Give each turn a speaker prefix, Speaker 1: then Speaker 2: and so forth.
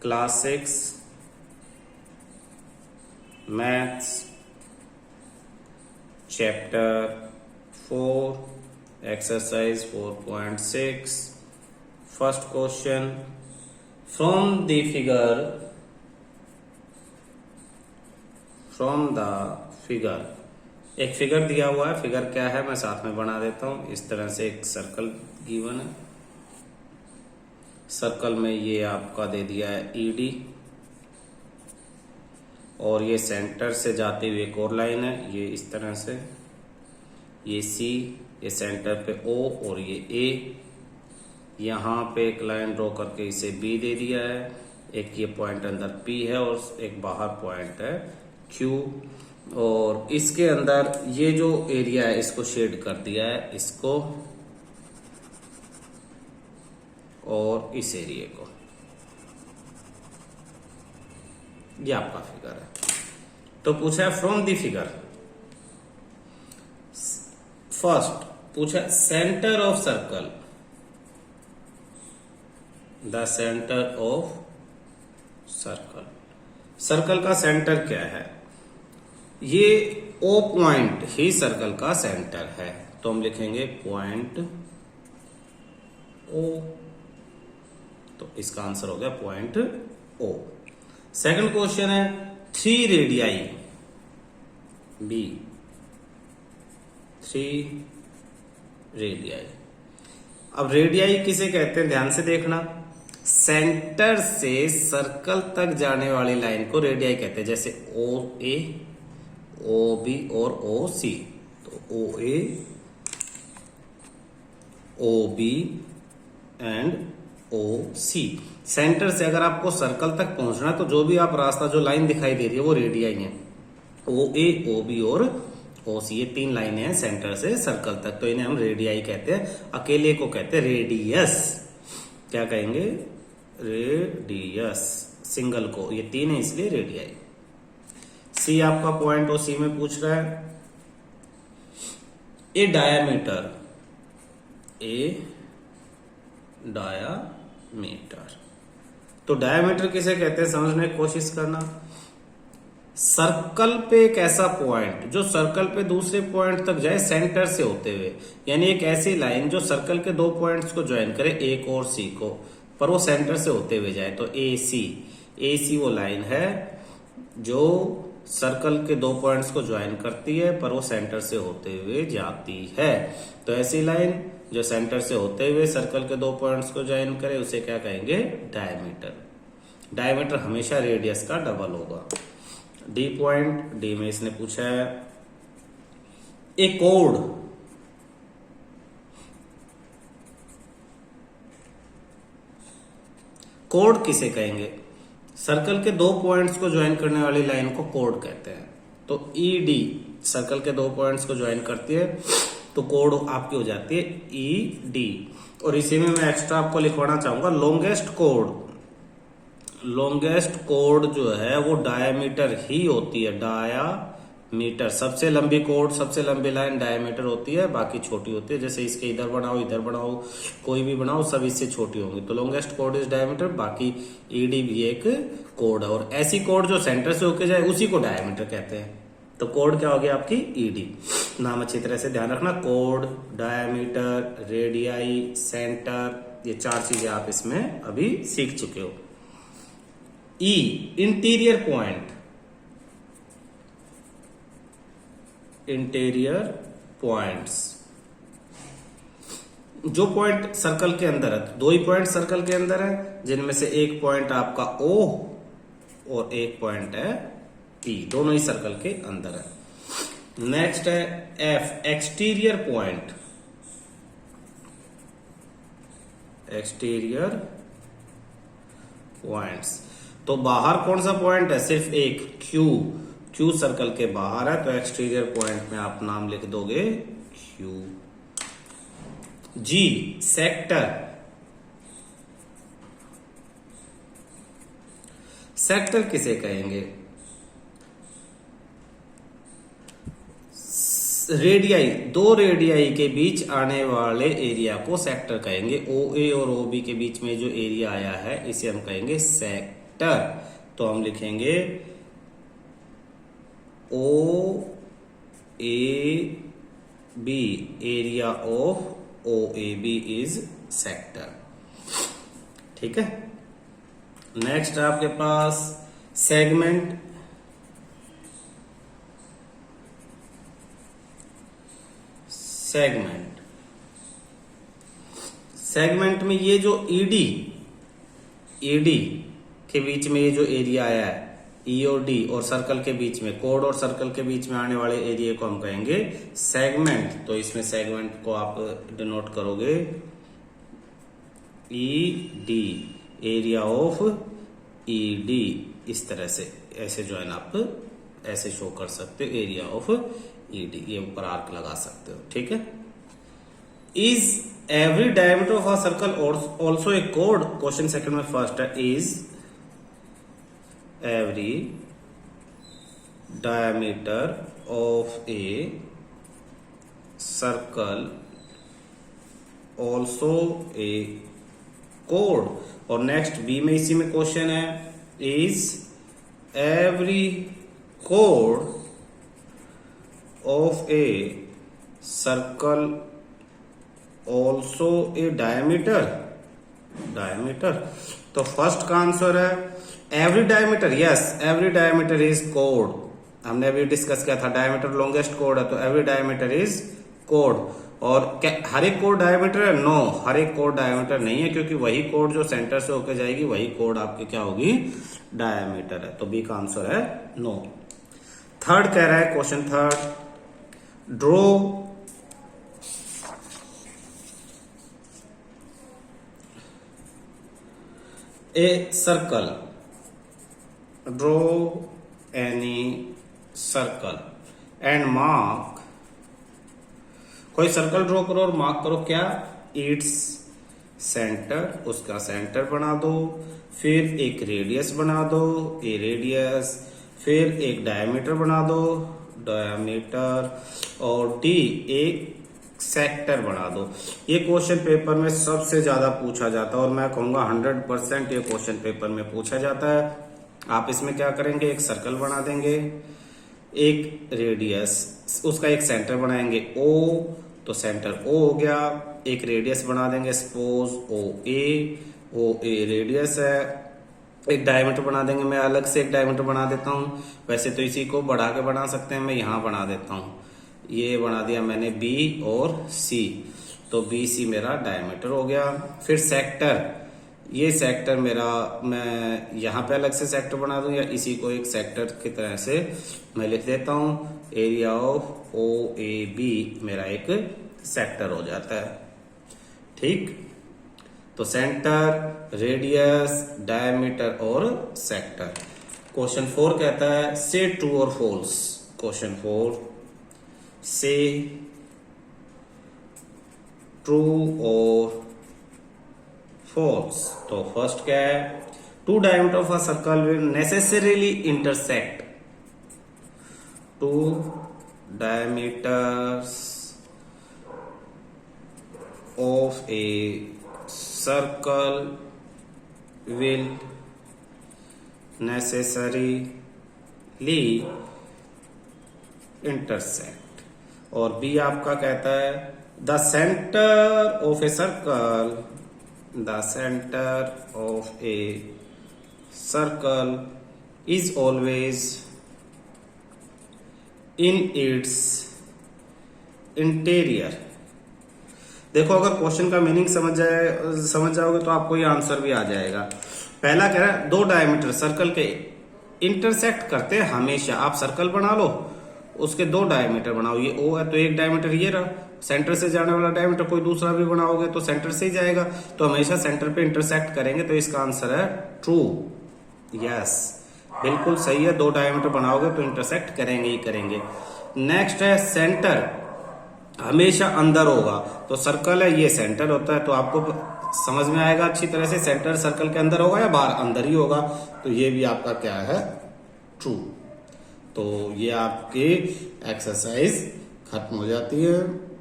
Speaker 1: Class 6 maths chapter 4 exercise 4.6 first question from the figure एक figure दिया हुआ है। फिगर क्या है मैं साथ में बना देता हूं। इस तरह से एक सर्कल गिवन है। सर्कल में ये आपका दे दिया है ईडी और ये सेंटर से जाती हुई एक और लाइन है। ये इस तरह से ये सी, ये सेंटर पे ओ और ये ए। यहाँ पे एक लाइन ड्रॉ करके इसे बी दे दिया है। एक ये पॉइंट अंदर पी है और एक बाहर पॉइंट है क्यू। और इसके अंदर ये जो एरिया है इसको शेड कर दिया है, इसको और इस एरिया को। ये आपका फिगर है। तो पूछा है फ्रॉम द फिगर। फर्स्ट पूछा centre of circle, the centre of circle. Circle का सेंटर क्या है? ये ओ पॉइंट ही सर्कल का सेंटर है। तो हम लिखेंगे पॉइंट ओ। तो इसका आंसर हो गया पॉइंट ओ। सेकंड क्वेश्चन है 3 रेडियाई बी, 3 रेडियाई। अब रेडियाई किसे कहते हैं ध्यान से देखना। सेंटर से सर्कल तक जाने वाली लाइन को रेडियाई कहते हैं। जैसे ओ ए, ओ बी और ओ सी। तो O A, O B and O C. Centre से अगर आपको सर्कल तक पहुंचना है तो जो भी आप रास्ता, जो लाइन दिखाई दे रही है वो रेडियाई है। ओ ए, ओ बी और ओ सी, ये 3 लाइनें हैं सेंटर से सर्कल तक। तो इन्हें हम रेडियाई कहते हैं। अकेले को कहते हैं रेडियस। क्या कहेंगे? रेडियस। सिंगल को, ये 3 है इसलिए रेडियाई। सी आपका पॉइंट ओ सी में पूछ रहा है ए डायामीटर, ए डायामीटर। तो डायामीटर किसे कहते हैं समझने की कोशिश करना। सर्कल पे एक ऐसा पॉइंट जो सर्कल पे दूसरे पॉइंट तक जाए सेंटर से होते हुए, यानी एक ऐसी लाइन जो सर्कल के 2 पॉइंट्स को ज्वाइन करे, एक और सी को, पर वो सेंटर से होते हुए जाए। तो ए सी वो लाइन है जो सर्कल के 2 पॉइंट्स को ज्वाइन करती है पर वो सेंटर से होते हुए जाती है। तो ऐसी लाइन जो सेंटर से होते हुए सर्कल के 2 पॉइंट्स को ज्वाइन करे उसे क्या कहेंगे? डायमीटर। डायमीटर हमेशा रेडियस का डबल होगा। डी पॉइंट, डी में इसने पूछा है ए कोड, कोड किसे कहेंगे? सर्कल के 2 पॉइंट्स को ज्वाइन करने वाली लाइन को कोड कहते हैं। तो ई डी सर्कल के 2 पॉइंट्स को ज्वाइन करती है तो कोड आपकी हो जाती है ई डी। और इसी में मैं एक्स्ट्रा आपको लिखवाना चाहूंगा लॉन्गेस्ट कोड। लॉन्गेस्ट कोड जो है वो डायमीटर ही होती है। डायामीटर सबसे लंबी कोड, सबसे लंबी लाइन डायमीटर होती है, बाकी छोटी होती है। जैसे इसके इधर बनाओ, कोई भी बनाओ, सब इससे छोटी होंगी। तो लॉन्गेस्ट कोड इज डायमीटर। बाकी ईडी भी एक कोड है और ऐसी कोड जो सेंटर से होके जाए उसी को डायमीटर कहते हैं। तो कोड क्या हो गया आपकी? ईडी। नाम अच्छी तरह से ध्यान रखना। कोड, डायमीटर, रेडियाई, सेंटर, ये 4 चीजें आप इसमें अभी सीख चुके हो। ई इंटीरियर पॉइंट, इंटीरियर पॉइंट्स, जो पॉइंट सर्कल के अंदर है। 2 ही पॉइंट सर्कल के अंदर है जिनमें से एक पॉइंट आपका ओ और एक पॉइंट है पी, दोनों ही सर्कल के अंदर है। नेक्स्ट है F exterior point, exterior points. तो बाहर कौन सा पॉइंट है? सिर्फ एक, क्यू। क्यू सर्कल के बाहर है तो एक्सटीरियर पॉइंट में आप नाम लिख दोगे क्यू। जी सेक्टर, सेक्टर किसे कहेंगे? रेडियाई, 2 रेडियाई के बीच आने वाले एरिया को सेक्टर कहेंगे। ओ ए और ओ बी के बीच में जो एरिया आया है इसे हम कहेंगे सेक्टर। सेक्टर, तो हम लिखेंगे O A B, area of O A B is sector. ठीक है। नेक्स्ट आपके पास सेगमेंट। सेगमेंट में ये जो ईडी के बीच में ये जो एरिया आया है, ई और डी और सर्कल के बीच में, कोड और सर्कल के बीच में आने वाले एरिया को हम कहेंगे सेगमेंट। तो इसमें सेगमेंट को आप डिनोट करोगे E D, area of E D, इस तरह से ऐसे जो है ना आप ऐसे शो कर सकते हो, एरिया ऑफ ई डी, ये ऊपर आर्क लगा सकते हो। ठीक है। Is every diameter of a circle also a code? Question second में फर्स्ट है is every diameter of a circle also a chord। और नेक्स्ट बी में इसी में क्वेश्चन है is every chord of a circle also a diameter। तो first का answer है every diameter. Yes, every diameter is code. हमने अभी डिस्कस किया था डायमीटर लॉन्गेस्ट कोड है, तो एवरी डायमीटर इज कोड। और हर एक कोड डायमीटर है? नो, हर एक कोड डायमीटर नहीं है, क्योंकि वही कोड जो सेंटर से होकर जाएगी वही कोड आपकी क्या होगी? डायमीटर है। तो बी का आंसर है नो। थर्ड कह रहा है question third, draw a circle, draw any circle and mark. कोई सर्कल ड्रॉ करो और मार्क करो क्या? इट्स सेंटर, उसका सेंटर बना दो, फिर एक रेडियस बना दो, ए रेडियस, फिर एक डायमीटर बना दो, डायमीटर, और डी एक सेक्टर बना दो। ये क्वेश्चन पेपर में सबसे ज्यादा पूछा जाता है और मैं कहूंगा 100% ये क्वेश्चन पेपर में पूछा जाता है। आप इसमें क्या करेंगे? एक सर्कल बना देंगे, एक रेडियस, उसका एक सेंटर बनाएंगे ओ, तो सेंटर ओ हो गया, एक रेडियस बना देंगे सपोज ओ ए रेडियस है, एक डायमीटर बना देंगे। मैं अलग से एक डायमीटर बना देता हूँ, वैसे तो इसी को बढ़ा के बना सकते हैं, मैं यहां बना देता हूँ, ये बना दिया मैंने बी और सी, तो बी सी मेरा डायमीटर हो गया। फिर सेक्टर, ये सेक्टर मेरा, मैं यहाँ पे अलग से सेक्टर बना दूं या इसी को एक सेक्टर की तरह से मैं लिख देता हूँ, area of O A B मेरा एक सेक्टर हो जाता है। ठीक, तो सेंटर, रेडियस, डायमीटर और सेक्टर। क्वेश्चन 4 कहता है से ट्रू और फॉल्स। क्वेश्चन 4, से ट्रू और फॉल्स। तो फर्स्ट क्या है? Two diameter of a circle will necessarily intersect. Two diameters of a circle will necessarily intersect. और बी आपका कहता है the centre of a circle, the center of a circle is always in its interior। देखो, अगर question का meaning समझ जाओगे तो आपको ये आंसर भी आ जाएगा। पहला कह रहा है दो डायमीटर सर्कल के इंटरसेक्ट करते हैं हमेशा। आप सर्कल बना लो, उसके दो डायमीटर बनाओ, ये ओ है तो एक डायमीटर ये रहा, सेंटर से जाने वाला डायमीटर कोई दूसरा भी बनाओगे तो सेंटर से ही जाएगा, तो हमेशा सेंटर पे इंटरसेक्ट करेंगे, तो इसका आंसर है ट्रू। यस, बिल्कुल सही है, दो डायमीटर बनाओगे तो इंटरसेक्ट करेंगे ही करेंगे। नेक्स्ट है सेंटर हमेशा अंदर होगा, तो सर्कल है ये सेंटर होता है, तो आपको समझ में आएगा अच्छी तरह से सेंटर सर्कल के अंदर होगा या बाहर, अंदर ही होगा, तो ये भी आपका क्या है? ट्रू। तो ये आपकी एक्सरसाइज खत्म हो जाती है।